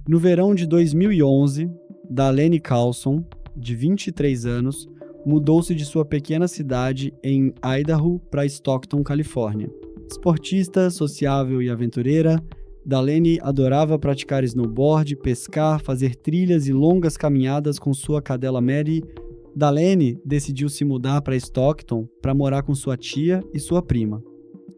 No verão de 2011, Dalene Carlson, de 23 anos, mudou-se de sua pequena cidade em Idaho para Stockton, Califórnia. Esportista, sociável e aventureira, Dalene adorava praticar snowboard, pescar, fazer trilhas e longas caminhadas com sua cadela Mary. Dalene decidiu se mudar para Stockton para morar com sua tia e sua prima.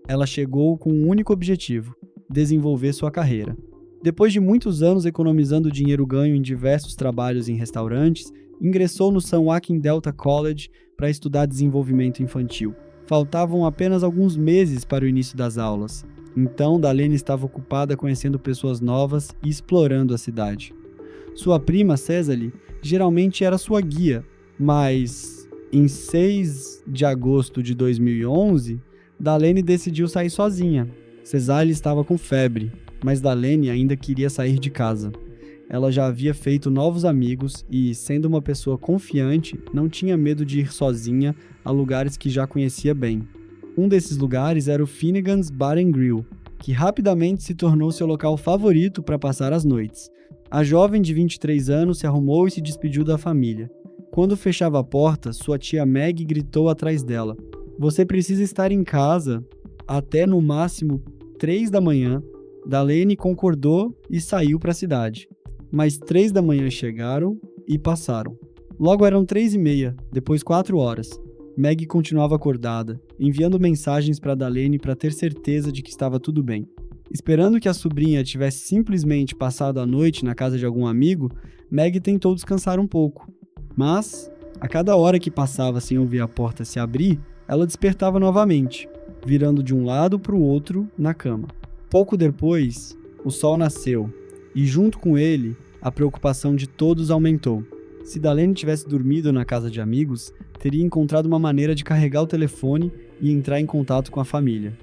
Ela chegou com um único objetivo: desenvolver sua carreira. Depois de muitos anos economizando dinheiro ganho em diversos trabalhos em restaurantes, ingressou no San Joaquin Delta College para estudar desenvolvimento infantil. Faltavam apenas alguns meses para o início das aulas, então Dalene estava ocupada conhecendo pessoas novas e explorando a cidade. Sua prima, Cecily, geralmente era sua guia, mas em 6 de agosto de 2011, Dalene decidiu sair sozinha. Cecily estava com febre, mas Dalene ainda queria sair de casa. Ela já havia feito novos amigos e, sendo uma pessoa confiante, não tinha medo de ir sozinha a lugares que já conhecia bem. Um desses lugares era o Finnegan's Bar and Grill, que rapidamente se tornou seu local favorito para passar as noites. A jovem de 23 anos se arrumou e se despediu da família. Quando fechava a porta, sua tia Meg gritou atrás dela: "Você precisa estar em casa até no máximo 3 da manhã. Dalene concordou e saiu para a cidade. Mas 3 da manhã chegaram e passaram. Logo eram 3h30, depois 4 horas. Meg continuava acordada, enviando mensagens para Dalene para ter certeza de que estava tudo bem. Esperando que a sobrinha tivesse simplesmente passado a noite na casa de algum amigo, Meg tentou descansar um pouco. Mas, a cada hora que passava sem ouvir a porta se abrir, ela despertava novamente, virando de um lado para o outro na cama. Pouco depois, o sol nasceu, e junto com ele, a preocupação de todos aumentou. Se Dalene tivesse dormido na casa de amigos, teria encontrado uma maneira de carregar o telefone e entrar em contato com a família.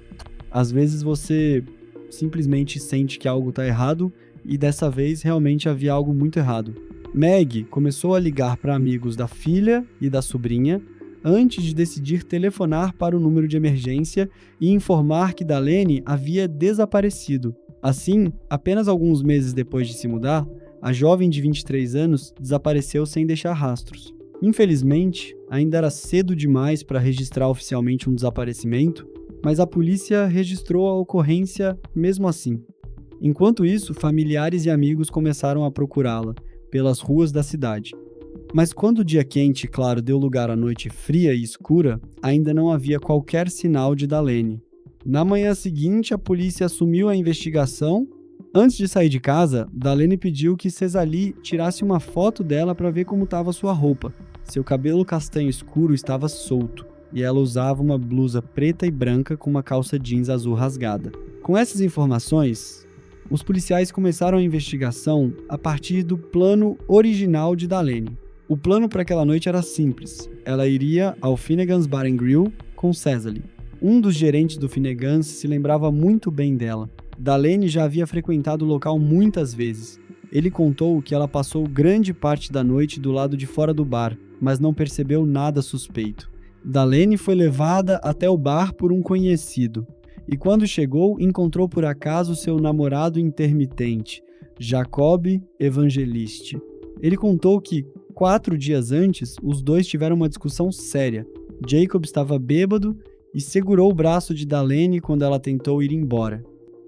Às vezes você simplesmente sente que algo está errado, e dessa vez realmente havia algo muito errado. Meg começou a ligar para amigos da filha e da sobrinha, antes de decidir telefonar para o número de emergência e informar que Dalene havia desaparecido. Assim, apenas alguns meses depois de se mudar, a jovem de 23 anos desapareceu sem deixar rastros. Infelizmente, ainda era cedo demais para registrar oficialmente um desaparecimento, mas a polícia registrou a ocorrência mesmo assim. Enquanto isso, familiares e amigos começaram a procurá-la pelas ruas da cidade. Mas quando o dia quente e claro deu lugar à noite fria e escura, ainda não havia qualquer sinal de Dalene. Na manhã seguinte, a polícia assumiu a investigação. Antes de sair de casa, Dalene pediu que Cecily tirasse uma foto dela para ver como estava sua roupa. Seu cabelo castanho escuro estava solto, e ela usava uma blusa preta e branca com uma calça jeans azul rasgada. Com essas informações, os policiais começaram a investigação a partir do plano original de Dalene. O plano para aquela noite era simples. Ela iria ao Finnegan's Bar and Grill com Cecily. Um dos gerentes do Finnegan's se lembrava muito bem dela. Dalene já havia frequentado o local muitas vezes. Ele contou que ela passou grande parte da noite do lado de fora do bar, mas não percebeu nada suspeito. Dalene foi levada até o bar por um conhecido, e quando chegou, encontrou por acaso seu namorado intermitente, Jacob Evangeliste. Ele contou que 4 dias antes, os dois tiveram uma discussão séria. Jacob estava bêbado e segurou o braço de Dalene quando ela tentou ir embora.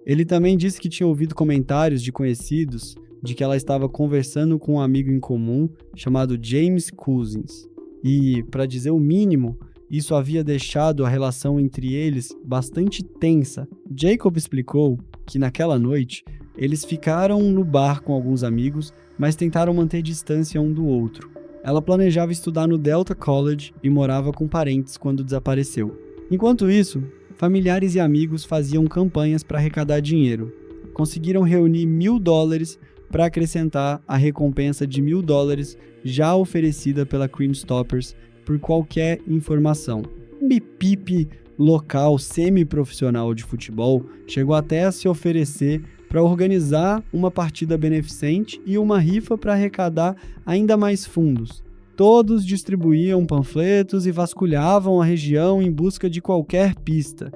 Ele também disse que tinha ouvido comentários de conhecidos de que ela estava conversando com um amigo em comum chamado James Cousins. E, para dizer o mínimo, isso havia deixado a relação entre eles bastante tensa. Jacob explicou que naquela noite eles ficaram no bar com alguns amigos, mas tentaram manter distância um do outro. Ela planejava estudar no Delta College e morava com parentes quando desapareceu. Enquanto isso, familiares e amigos faziam campanhas para arrecadar dinheiro. Conseguiram reunir $1.000 para acrescentar a recompensa de $1.000 já oferecida pela Crimestoppers por qualquer informação. Um bip local semi-profissional de futebol chegou até a se oferecer para organizar uma partida beneficente e uma rifa para arrecadar ainda mais fundos. Todos distribuíam panfletos e vasculhavam a região em busca de qualquer pista.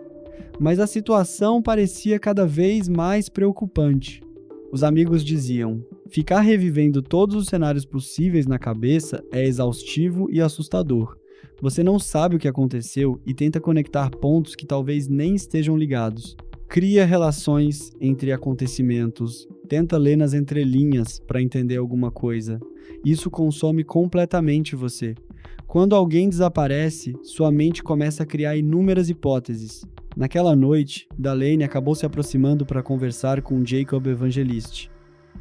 Mas a situação parecia cada vez mais preocupante. Os amigos diziam: Ficar revivendo todos os cenários possíveis na cabeça é exaustivo e assustador. Você não sabe o que aconteceu e tenta conectar pontos que talvez nem estejam ligados. Cria relações entre acontecimentos, tenta ler nas entrelinhas para entender alguma coisa. Isso consome completamente você. Quando alguém desaparece, sua mente começa a criar inúmeras hipóteses. Naquela noite, Delaine acabou se aproximando para conversar com Jacob Evangelist.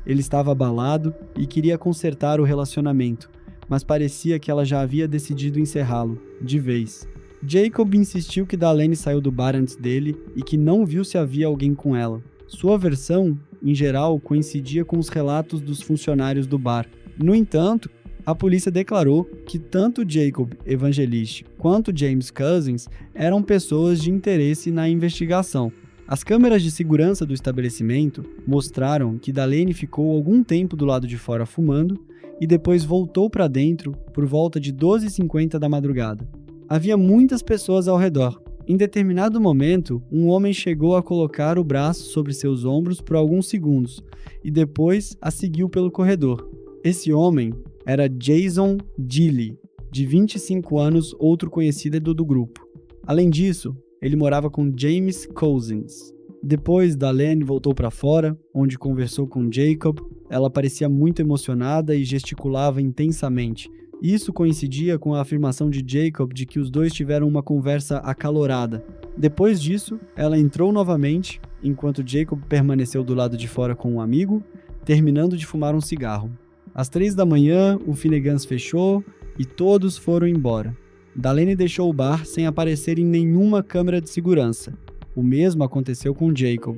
Ele estava abalado e queria consertar o relacionamento, mas parecia que ela já havia decidido encerrá-lo, de vez. Jacob insistiu que Delaine saiu do bar antes dele e que não viu se havia alguém com ela. Sua versão, em geral, coincidia com os relatos dos funcionários do bar. No entanto, a polícia declarou que tanto Jacob Evangelist quanto James Cousins eram pessoas de interesse na investigação. As câmeras de segurança do estabelecimento mostraram que Delaine ficou algum tempo do lado de fora fumando e depois voltou para dentro por volta de 12h50 da madrugada. Havia muitas pessoas ao redor. Em determinado momento, um homem chegou a colocar o braço sobre seus ombros por alguns segundos e depois a seguiu pelo corredor. Esse homem era Jason Gilley, de 25 anos, outro conhecido do grupo. Além disso, ele morava com James Cousins. Depois, Delaine voltou para fora, onde conversou com Jacob. Ela parecia muito emocionada e gesticulava intensamente. Isso coincidia com a afirmação de Jacob de que os dois tiveram uma conversa acalorada. Depois disso, ela entrou novamente, enquanto Jacob permaneceu do lado de fora com um amigo, terminando de fumar um cigarro. Às 3 da manhã, o Finnegans fechou e todos foram embora. Delaine deixou o bar sem aparecer em nenhuma câmera de segurança. O mesmo aconteceu com Jacob.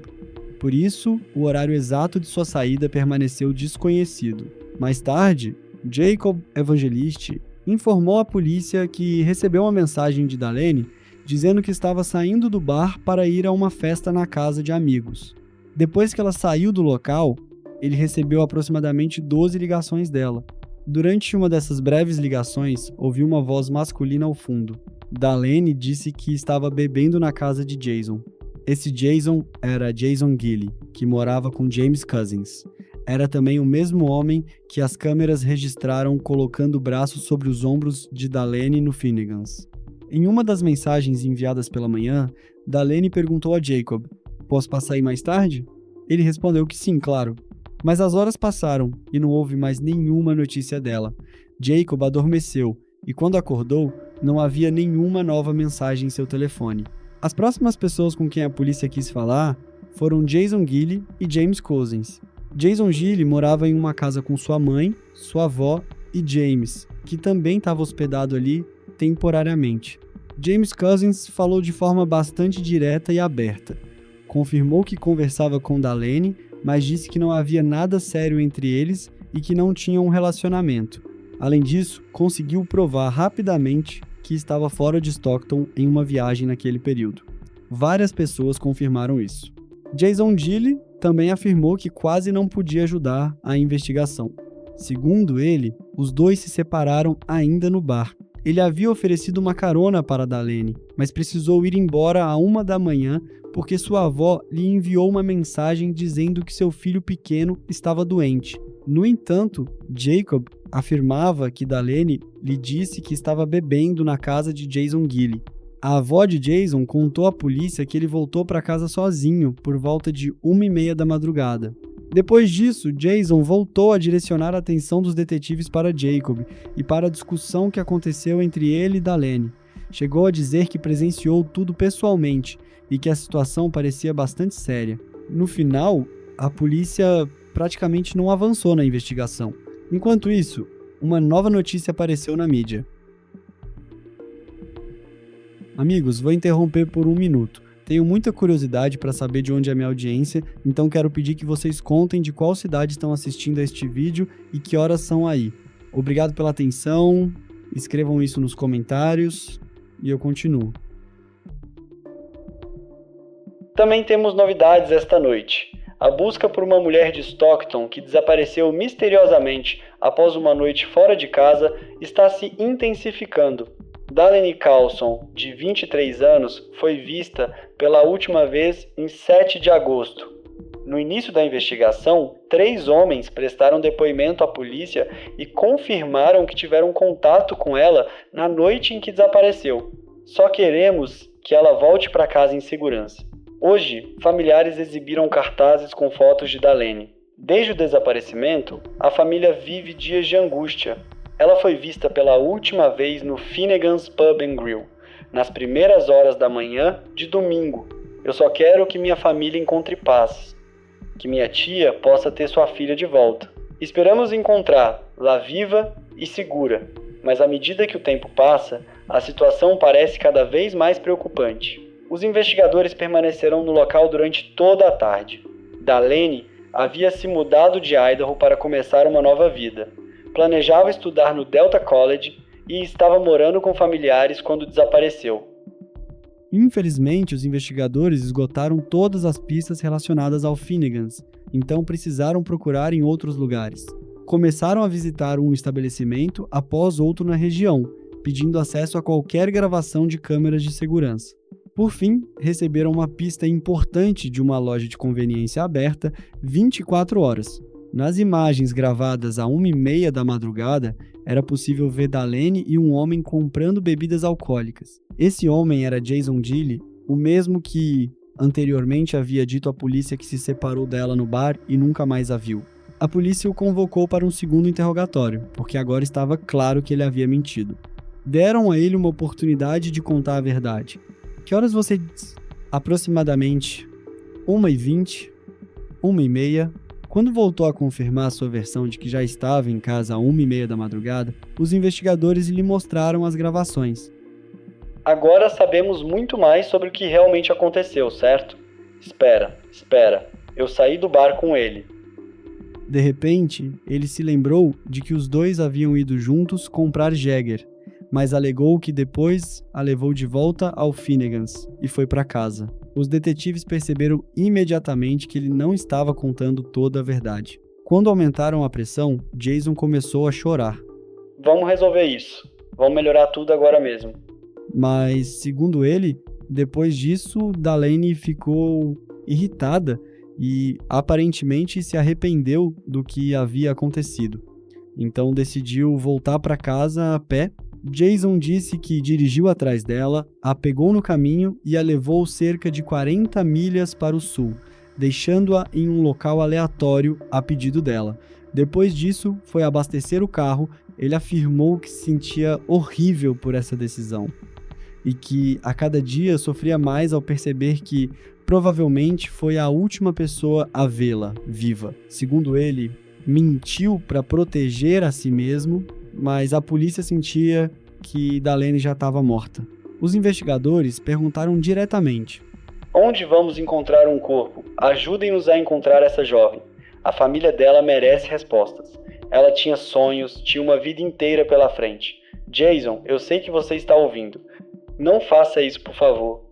Por isso, o horário exato de sua saída permaneceu desconhecido. Mais tarde, Jacob Evangelist informou à polícia que recebeu uma mensagem de Delaine dizendo que estava saindo do bar para ir a uma festa na casa de amigos. Depois que ela saiu do local, ele recebeu aproximadamente 12 ligações dela. Durante uma dessas breves ligações, ouviu uma voz masculina ao fundo. Delaine disse que estava bebendo na casa de Jason. Esse Jason era Jason Gilley, que morava com James Cousins. Era também o mesmo homem que as câmeras registraram colocando o braço sobre os ombros de Delaine no Finnegans. Em uma das mensagens enviadas pela manhã, Delaine perguntou a Jacob: "Posso passar aí mais tarde?" Ele respondeu que sim, claro. Mas as horas passaram e não houve mais nenhuma notícia dela. Jacob adormeceu e quando acordou, não havia nenhuma nova mensagem em seu telefone. As próximas pessoas com quem a polícia quis falar foram Jason Gilley e James Cousins. Jason Gilley morava em uma casa com sua mãe, sua avó e James, que também estava hospedado ali temporariamente. James Cousins falou de forma bastante direta e aberta. Confirmou que conversava com Delaine, mas disse que não havia nada sério entre eles e que não tinham um relacionamento. Além disso, conseguiu provar rapidamente que estava fora de Stockton em uma viagem naquele período. Várias pessoas confirmaram isso. Jason Gilley também afirmou que quase não podia ajudar a investigação. Segundo ele, os dois se separaram ainda no bar. Ele havia oferecido uma carona para Delaine, mas precisou ir embora à 1 da manhã porque sua avó lhe enviou uma mensagem dizendo que seu filho pequeno estava doente. No entanto, Jacob afirmava que Delaine lhe disse que estava bebendo na casa de Jason Gilley. A avó de Jason contou à polícia que ele voltou para casa sozinho por volta de 1h30 da madrugada. Depois disso, Jason voltou a direcionar a atenção dos detetives para Jacob e para a discussão que aconteceu entre ele e Delaine. Chegou a dizer que presenciou tudo pessoalmente e que a situação parecia bastante séria. No final, a polícia praticamente não avançou na investigação. Enquanto isso, uma nova notícia apareceu na mídia. Amigos, vou interromper por 1 minuto. Tenho muita curiosidade para saber de onde é a minha audiência, então quero pedir que vocês contem de qual cidade estão assistindo a este vídeo e que horas são aí. Obrigado pela atenção, escrevam isso nos comentários e eu continuo. Também temos novidades esta noite. A busca por uma mulher de Stockton que desapareceu misteriosamente após uma noite fora de casa está se intensificando. Delaine Carlson, de 23 anos, foi vista pela última vez em 7 de agosto. No início da investigação, 3 homens prestaram depoimento à polícia e confirmaram que tiveram contato com ela na noite em que desapareceu. Só queremos que ela volte para casa em segurança. Hoje, familiares exibiram cartazes com fotos de Darlene. Desde o desaparecimento, a família vive dias de angústia. Ela foi vista pela última vez no Finnegan's Pub and Grill, nas primeiras horas da manhã de domingo. Eu só quero que minha família encontre paz, que minha tia possa ter sua filha de volta. Esperamos encontrá-la viva e segura, mas à medida que o tempo passa, a situação parece cada vez mais preocupante. Os investigadores permaneceram no local durante toda a tarde. Darlene havia se mudado de Idaho para começar uma nova vida. Planejava estudar no Delta College e estava morando com familiares quando desapareceu. Infelizmente, os investigadores esgotaram todas as pistas relacionadas ao Finnegans, então precisaram procurar em outros lugares. Começaram a visitar um estabelecimento após outro na região, pedindo acesso a qualquer gravação de câmeras de segurança. Por fim, receberam uma pista importante de uma loja de conveniência aberta 24 horas. Nas imagens gravadas à 1h30 da madrugada, era possível ver Darlene e um homem comprando bebidas alcoólicas. Esse homem era Jason Dilley, o mesmo que anteriormente havia dito à polícia que se separou dela no bar e nunca mais a viu. A polícia o convocou para um segundo interrogatório, porque agora estava claro que ele havia mentido. Deram a ele uma oportunidade de contar a verdade. Que horas você diz? Aproximadamente 1h20, 1h30. Quando voltou a confirmar sua versão de que já estava em casa à 1h30 da madrugada, os investigadores lhe mostraram as gravações. Agora sabemos muito mais sobre o que realmente aconteceu, certo? Espera. Eu saí do bar com ele. De repente, ele se lembrou de que os dois haviam ido juntos comprar Jäger, mas alegou que depois a levou de volta ao Finnegans e foi para casa. Os detetives perceberam imediatamente que ele não estava contando toda a verdade. Quando aumentaram a pressão, Jason começou a chorar. Vamos resolver isso. Vamos melhorar tudo agora mesmo. Mas, segundo ele, depois disso, Darlene ficou irritada e aparentemente se arrependeu do que havia acontecido. Então decidiu voltar para casa a pé. Jason disse que dirigiu atrás dela, a pegou no caminho e a levou cerca de 40 milhas para o sul, deixando-a em um local aleatório a pedido dela. Depois disso, foi abastecer o carro. Ele afirmou que se sentia horrível por essa decisão e que a cada dia sofria mais ao perceber que provavelmente foi a última pessoa a vê-la viva. Segundo ele, mentiu para proteger a si mesmo, mas a polícia sentia que Darlene já estava morta. Os investigadores perguntaram diretamente: onde vamos encontrar um corpo? Ajudem-nos a encontrar essa jovem. A família dela merece respostas. Ela tinha sonhos, tinha uma vida inteira pela frente. Jason, eu sei que você está ouvindo. Não faça isso, por favor.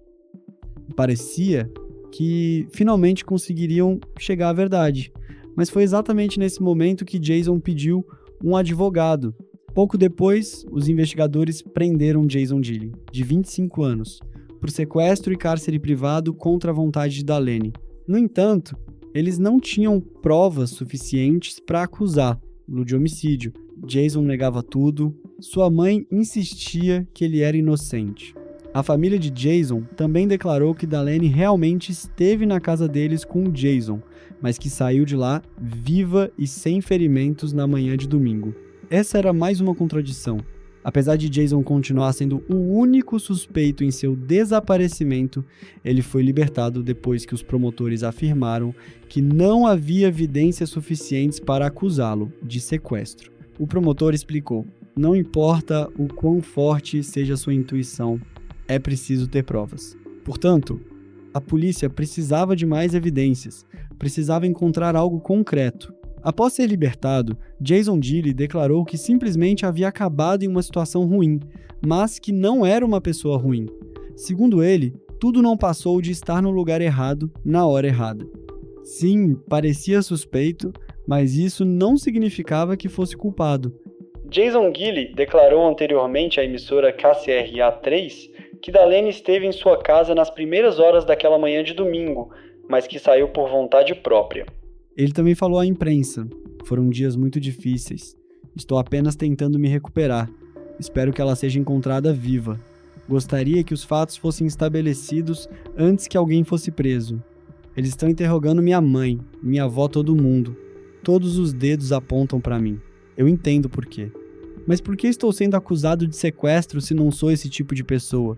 Parecia que finalmente conseguiriam chegar à verdade, mas foi exatamente nesse momento que Jason pediu um advogado. Pouco depois, os investigadores prenderam Jason Dilley, de 25 anos, por sequestro e cárcere privado contra a vontade de Darlene. No entanto, eles não tinham provas suficientes para acusá-lo de homicídio. Jason negava tudo. Sua mãe insistia que ele era inocente. A família de Jason também declarou que Darlene realmente esteve na casa deles com o Jason, mas que saiu de lá viva e sem ferimentos na manhã de domingo. Essa era mais uma contradição. Apesar de Jason continuar sendo o único suspeito em seu desaparecimento, ele foi libertado depois que os promotores afirmaram que não havia evidências suficientes para acusá-lo de sequestro. O promotor explicou: não importa o quão forte seja sua intuição, é preciso ter provas. Portanto, a polícia precisava de mais evidências, precisava encontrar algo concreto. Após ser libertado, Jason Dilley declarou que simplesmente havia acabado em uma situação ruim, mas que não era uma pessoa ruim. Segundo ele, tudo não passou de estar no lugar errado, na hora errada. Sim, parecia suspeito, mas isso não significava que fosse culpado. Jason Dilley declarou anteriormente à emissora KCRA 3 que Darlene esteve em sua casa nas primeiras horas daquela manhã de domingo, mas que saiu por vontade própria. Ele também falou à imprensa: foram dias muito difíceis. Estou apenas tentando me recuperar. Espero que ela seja encontrada viva. Gostaria que os fatos fossem estabelecidos antes que alguém fosse preso. Eles estão interrogando minha mãe, minha avó, todo mundo. Todos os dedos apontam para mim. Eu entendo por quê. Mas por que estou sendo acusado de sequestro se não sou esse tipo de pessoa?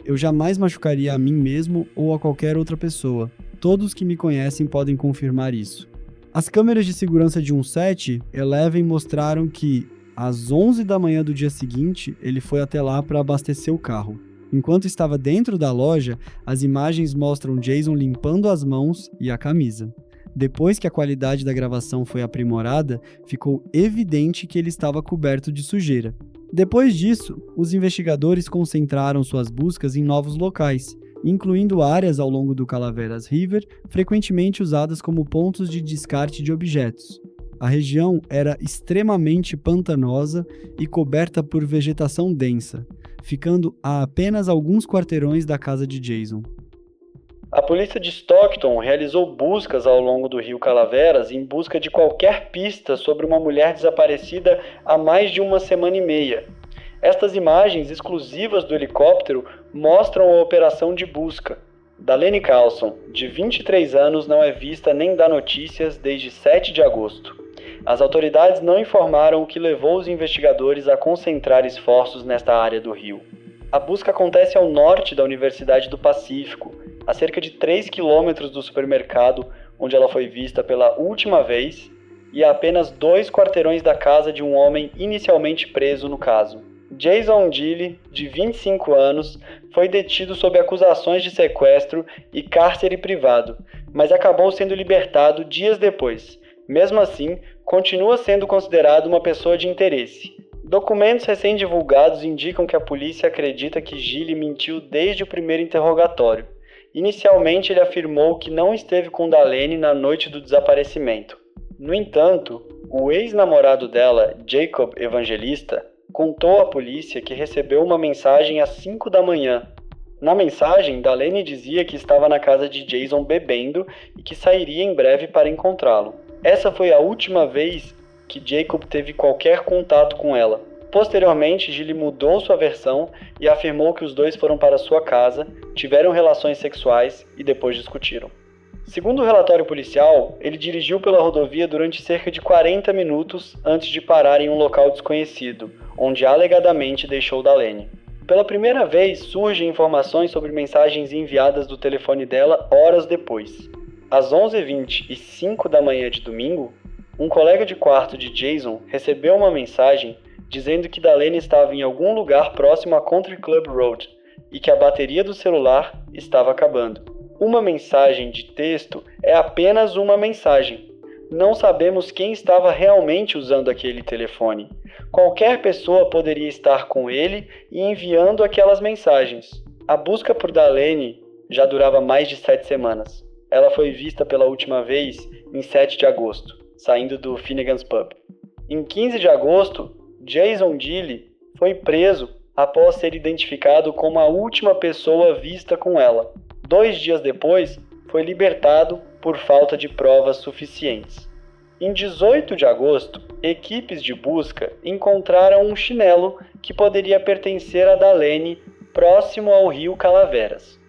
Eu jamais machucaria a mim mesmo ou a qualquer outra pessoa. Todos que me conhecem podem confirmar isso. As câmeras de segurança de um set Eleven mostraram que, às 11 da manhã do dia seguinte, ele foi até lá para abastecer o carro. Enquanto estava dentro da loja, as imagens mostram Jason limpando as mãos e a camisa. Depois que a qualidade da gravação foi aprimorada, ficou evidente que ele estava coberto de sujeira. Depois disso, os investigadores concentraram suas buscas em novos locais, incluindo áreas ao longo do Calaveras River, frequentemente usadas como pontos de descarte de objetos. A região era extremamente pantanosa e coberta por vegetação densa, ficando a apenas alguns quarteirões da casa de Jason. A polícia de Stockton realizou buscas ao longo do rio Calaveras em busca de qualquer pista sobre uma mulher desaparecida há mais de uma semana e meia. Estas imagens exclusivas do helicóptero mostram a operação de busca. Darlene Carlson, de 23 anos, não é vista nem dá notícias desde 7 de agosto. As autoridades não informaram o que levou os investigadores a concentrar esforços nesta área do rio. A busca acontece ao norte da Universidade do Pacífico, a cerca de 3 quilômetros do supermercado onde ela foi vista pela última vez e a apenas 2 quarteirões da casa de um homem inicialmente preso no caso. Jason Dilley, de 25 anos, foi detido sob acusações de sequestro e cárcere privado, mas acabou sendo libertado dias depois. Mesmo assim, continua sendo considerado uma pessoa de interesse. Documentos recém-divulgados indicam que a polícia acredita que Dilley mentiu desde o primeiro interrogatório. Inicialmente, ele afirmou que não esteve com Darlene na noite do desaparecimento. No entanto, o ex-namorado dela, Jacob Evangelista, contou à polícia que recebeu uma mensagem às 5 da manhã. Na mensagem, Darlene dizia que estava na casa de Jason bebendo e que sairia em breve para encontrá-lo. Essa foi a última vez que Jacob teve qualquer contato com ela. Posteriormente, Dilley mudou sua versão e afirmou que os dois foram para sua casa, tiveram relações sexuais e depois discutiram. Segundo o relatório policial, ele dirigiu pela rodovia durante cerca de 40 minutos antes de parar em um local desconhecido, onde alegadamente deixou Darlene. Pela primeira vez, surgem informações sobre mensagens enviadas do telefone dela horas depois. Às 11h20 e 5 da manhã de domingo, um colega de quarto de Jason recebeu uma mensagem dizendo que Darlene estava em algum lugar próximo a Country Club Road e que a bateria do celular estava acabando. Uma mensagem de texto é apenas uma mensagem. Não sabemos quem estava realmente usando aquele telefone. Qualquer pessoa poderia estar com ele e enviando aquelas mensagens. A busca por Darlene já durava mais de 7 semanas. Ela foi vista pela última vez em 7 de agosto, saindo do Finnegan's Pub. Em 15 de agosto, Jason Dilley foi preso após ser identificado como a última pessoa vista com ela. 2 dias depois, foi libertado por falta de provas suficientes. Em 18 de agosto, equipes de busca encontraram um chinelo que poderia pertencer a Darlene próximo ao rio Calaveras.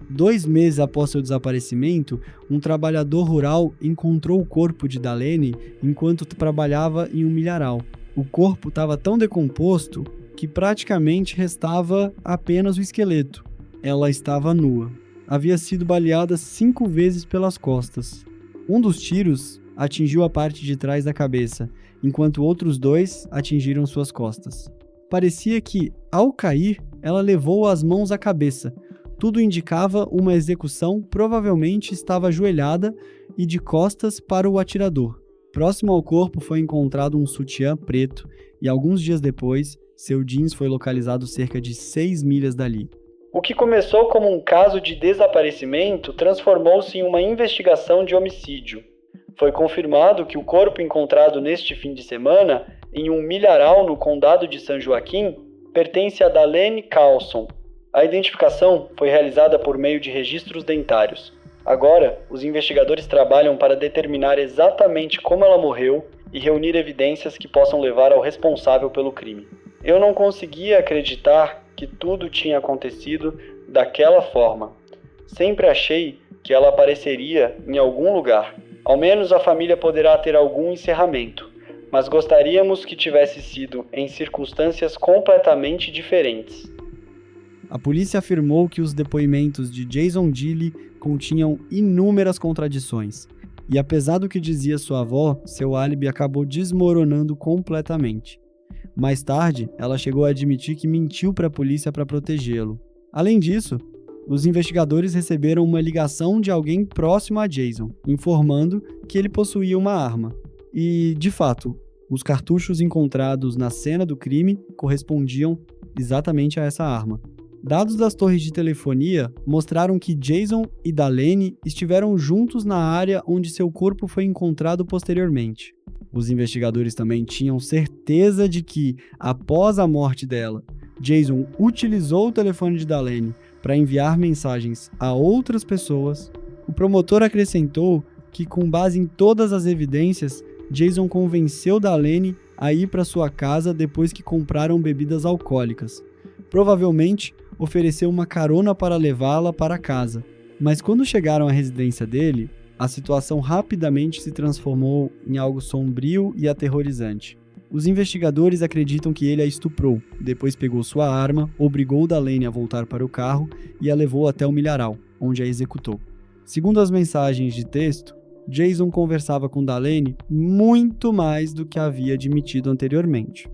2 meses após seu desaparecimento, um trabalhador rural encontrou o corpo de Darlene enquanto trabalhava em um milharal. O corpo estava tão decomposto que praticamente restava apenas o esqueleto. Ela estava nua. Havia sido baleada 5 vezes pelas costas. Um dos tiros atingiu a parte de trás da cabeça, enquanto outros 2 atingiram suas costas. Parecia que, ao cair, ela levou as mãos à cabeça. Tudo indicava uma execução, provavelmente estava ajoelhada e de costas para o atirador. Próximo ao corpo foi encontrado um sutiã preto e alguns dias depois, seu jeans foi localizado cerca de 6 milhas dali. O que começou como um caso de desaparecimento transformou-se em uma investigação de homicídio. Foi confirmado que o corpo encontrado neste fim de semana, em um milharal no condado de San Joaquim, pertence a Darlene Carlson. A identificação foi realizada por meio de registros dentários. Agora, os investigadores trabalham para determinar exatamente como ela morreu e reunir evidências que possam levar ao responsável pelo crime. Eu não conseguia acreditar que tudo tinha acontecido daquela forma. Sempre achei que ela apareceria em algum lugar. Ao menos a família poderá ter algum encerramento, mas gostaríamos que tivesse sido em circunstâncias completamente diferentes. A polícia afirmou que os depoimentos de Jason Dilley continham inúmeras contradições, e apesar do que dizia sua avó, seu álibi acabou desmoronando completamente. Mais tarde, ela chegou a admitir que mentiu para a polícia para protegê-lo. Além disso, os investigadores receberam uma ligação de alguém próximo a Jason, informando que ele possuía uma arma. E, de fato, os cartuchos encontrados na cena do crime correspondiam exatamente a essa arma. Dados das torres de telefonia mostraram que Jason e Darlene estiveram juntos na área onde seu corpo foi encontrado posteriormente. Os investigadores também tinham certeza de que, após a morte dela, Jason utilizou o telefone de Darlene para enviar mensagens a outras pessoas. O promotor acrescentou que, com base em todas as evidências, Jason convenceu Darlene a ir para sua casa depois que compraram bebidas alcoólicas. Provavelmente, ofereceu uma carona para levá-la para casa. Mas quando chegaram à residência dele, a situação rapidamente se transformou em algo sombrio e aterrorizante. Os investigadores acreditam que ele a estuprou, depois pegou sua arma, obrigou Darlene a voltar para o carro e a levou até o milharal, onde a executou. Segundo as mensagens de texto, Jason conversava com Darlene muito mais do que havia admitido anteriormente.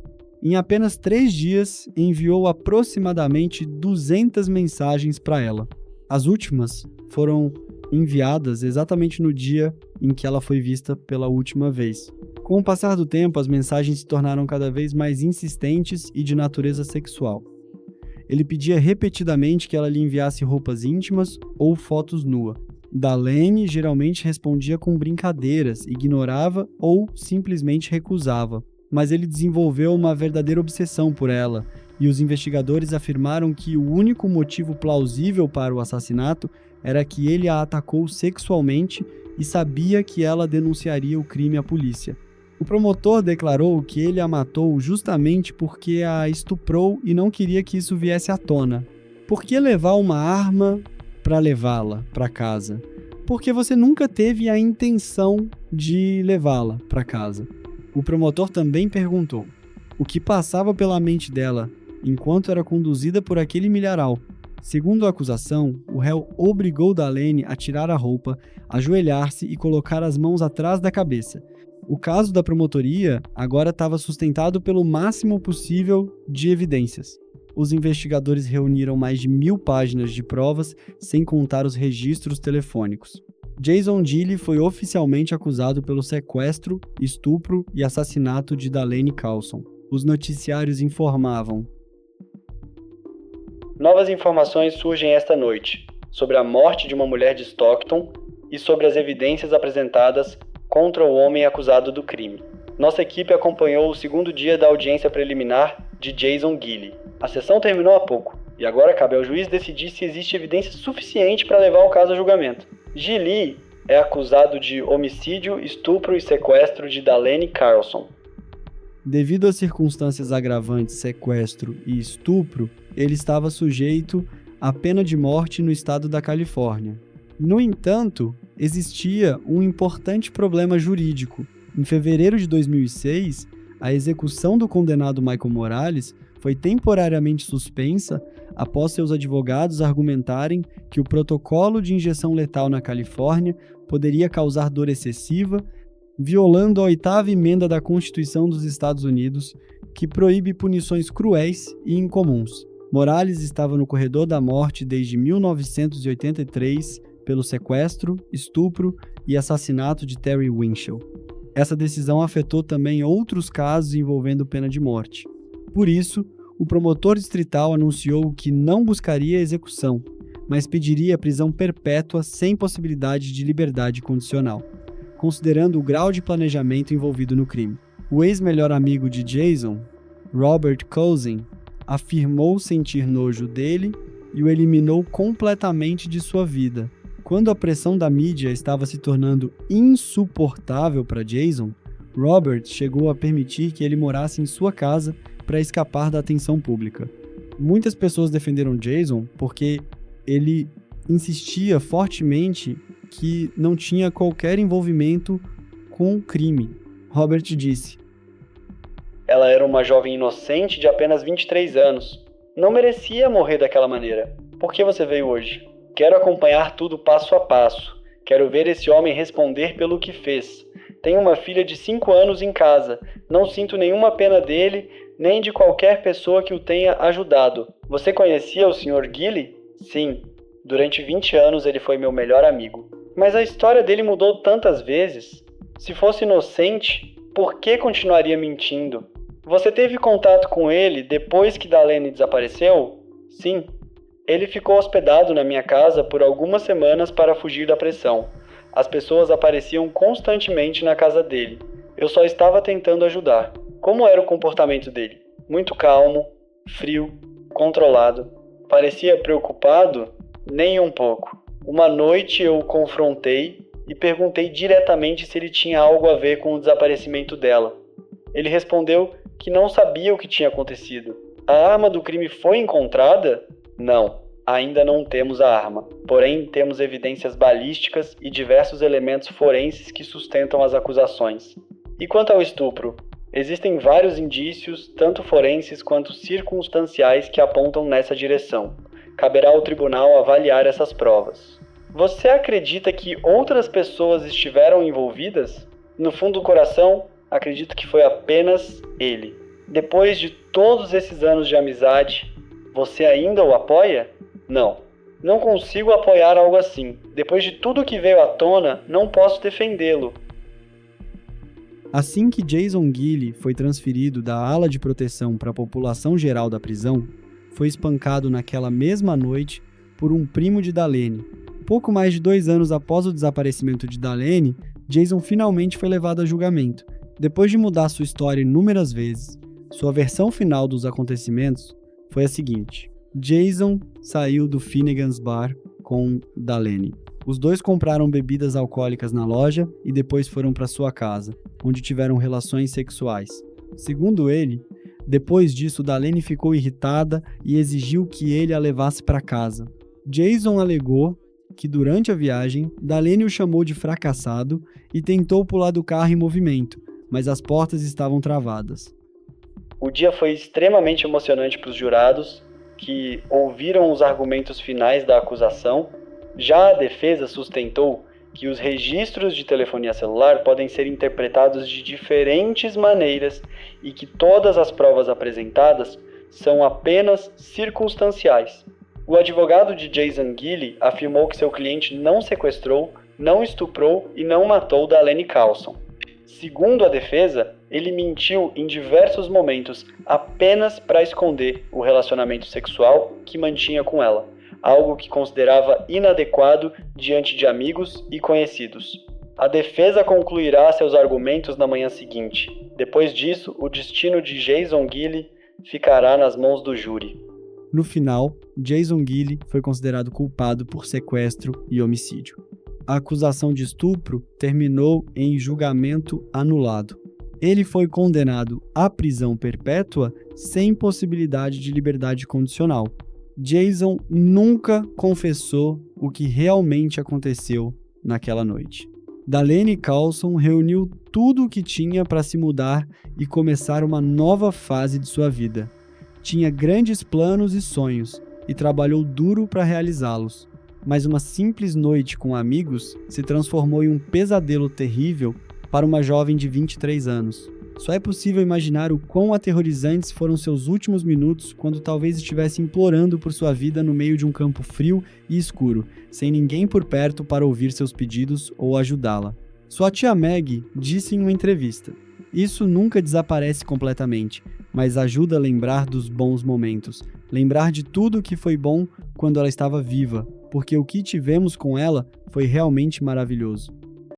Em apenas 3 dias, enviou aproximadamente 200 mensagens para ela. As últimas foram enviadas exatamente no dia em que ela foi vista pela última vez. Com o passar do tempo, as mensagens se tornaram cada vez mais insistentes e de natureza sexual. Ele pedia repetidamente que ela lhe enviasse roupas íntimas ou fotos nua. Darlene geralmente respondia com brincadeiras, ignorava ou simplesmente recusava. Mas ele desenvolveu uma verdadeira obsessão por ela, e os investigadores afirmaram que o único motivo plausível para o assassinato era que ele a atacou sexualmente e sabia que ela denunciaria o crime à polícia. O promotor declarou que ele a matou justamente porque a estuprou e não queria que isso viesse à tona. Por que levar uma arma para levá-la para casa? Porque você nunca teve a intenção de levá-la para casa. O promotor também perguntou o que passava pela mente dela enquanto era conduzida por aquele milharal. Segundo a acusação, o réu obrigou Darlene a tirar a roupa, ajoelhar-se e colocar as mãos atrás da cabeça. O caso da promotoria agora estava sustentado pelo máximo possível de evidências. Os investigadores reuniram mais de 1000 páginas de provas, sem contar os registros telefônicos. Jason Dilley foi oficialmente acusado pelo sequestro, estupro e assassinato de Darlene Carlson. Os noticiários informavam: novas informações surgem esta noite sobre a morte de uma mulher de Stockton e sobre as evidências apresentadas contra o homem acusado do crime. Nossa equipe acompanhou o segundo dia da audiência preliminar de Jason Dilley. A sessão terminou há pouco, e agora cabe ao juiz decidir se existe evidência suficiente para levar o caso a julgamento. Dilley é acusado de homicídio, estupro e sequestro de Darlene Carlson. Devido às circunstâncias agravantes sequestro e estupro, ele estava sujeito à pena de morte no estado da Califórnia. No entanto, existia um importante problema jurídico. Em fevereiro de 2006, a execução do condenado Michael Morales foi temporariamente suspensa após seus advogados argumentarem que o protocolo de injeção letal na Califórnia poderia causar dor excessiva, violando a 8ª emenda da Constituição dos Estados Unidos, que proíbe punições cruéis e incomuns. Morales estava no corredor da morte desde 1983 pelo sequestro, estupro e assassinato de Terry Winchell. Essa decisão afetou também outros casos envolvendo pena de morte. Por isso, o promotor distrital anunciou que não buscaria execução, mas pediria prisão perpétua sem possibilidade de liberdade condicional, considerando o grau de planejamento envolvido no crime. O ex-melhor amigo de Jason, Robert Cousin, afirmou sentir nojo dele e o eliminou completamente de sua vida. Quando a pressão da mídia estava se tornando insuportável para Jason, Robert chegou a permitir que ele morasse em sua casa para escapar da atenção pública. Muitas pessoas defenderam Jason porque ele insistia fortemente que não tinha qualquer envolvimento com o crime. Robert disse: "Ela era uma jovem inocente de apenas 23 anos. Não merecia morrer daquela maneira. Por que você veio hoje? Quero acompanhar tudo passo a passo. Quero ver esse homem responder pelo que fez. Tenho uma filha de 5 anos em casa. Não sinto nenhuma pena dele, nem de qualquer pessoa que o tenha ajudado. Você conhecia o Sr. Gilly? Sim. Durante 20 anos ele foi meu melhor amigo. Mas a história dele mudou tantas vezes. Se fosse inocente, por que continuaria mentindo? Você teve contato com ele depois que Darlene desapareceu? Sim. Ele ficou hospedado na minha casa por algumas semanas para fugir da pressão. As pessoas apareciam constantemente na casa dele. Eu só estava tentando ajudar. Como era o comportamento dele? Muito calmo, frio, controlado. Parecia preocupado? Nem um pouco. Uma noite eu o confrontei e perguntei diretamente se ele tinha algo a ver com o desaparecimento dela. Ele respondeu que não sabia o que tinha acontecido. A arma do crime foi encontrada? Não, ainda não temos a arma. Porém, temos evidências balísticas e diversos elementos forenses que sustentam as acusações. E quanto ao estupro? Existem vários indícios, tanto forenses quanto circunstanciais, que apontam nessa direção. Caberá ao tribunal avaliar essas provas. Você acredita que outras pessoas estiveram envolvidas? No fundo do coração, acredito que foi apenas ele. Depois de todos esses anos de amizade, você ainda o apoia? Não. Não consigo apoiar algo assim. Depois de tudo que veio à tona, não posso defendê-lo. Assim que Jason Gilly foi transferido da ala de proteção para a população geral da prisão, foi espancado naquela mesma noite por um primo de Darlene. Pouco mais de 2 anos após o desaparecimento de Darlene, Jason finalmente foi levado a julgamento. Depois de mudar sua história inúmeras vezes, sua versão final dos acontecimentos foi a seguinte: Jason saiu do Finnegan's Bar com Darlene. Os dois compraram bebidas alcoólicas na loja e depois foram para sua casa, onde tiveram relações sexuais. Segundo ele, depois disso, Darlene ficou irritada e exigiu que ele a levasse para casa. Jason alegou que durante a viagem, Darlene o chamou de fracassado e tentou pular do carro em movimento, mas as portas estavam travadas. O dia foi extremamente emocionante para os jurados, que ouviram os argumentos finais da acusação. Já a defesa sustentou que os registros de telefonia celular podem ser interpretados de diferentes maneiras e que todas as provas apresentadas são apenas circunstanciais. O advogado de Jason Gilly afirmou que seu cliente não sequestrou, não estuprou e não matou Darlene Carlson. Segundo a defesa, ele mentiu em diversos momentos apenas para esconder o relacionamento sexual que mantinha com ela, algo que considerava inadequado diante de amigos e conhecidos. A defesa concluirá seus argumentos na manhã seguinte. Depois disso, o destino de Jason Gilly ficará nas mãos do júri. No final, Jason Gilly foi considerado culpado por sequestro e homicídio. A acusação de estupro terminou em julgamento anulado. Ele foi condenado à prisão perpétua sem possibilidade de liberdade condicional. Jason nunca confessou o que realmente aconteceu naquela noite. Darlene Carlson reuniu tudo o que tinha para se mudar e começar uma nova fase de sua vida. Tinha grandes planos e sonhos e trabalhou duro para realizá-los. Mas uma simples noite com amigos se transformou em um pesadelo terrível para uma jovem de 23 anos. Só é possível imaginar o quão aterrorizantes foram seus últimos minutos quando talvez estivesse implorando por sua vida no meio de um campo frio e escuro, sem ninguém por perto para ouvir seus pedidos ou ajudá-la. Sua tia Maggie disse em uma entrevista: "Isso nunca desaparece completamente, mas ajuda a lembrar dos bons momentos, lembrar de tudo que foi bom quando ela estava viva, porque o que tivemos com ela foi realmente maravilhoso."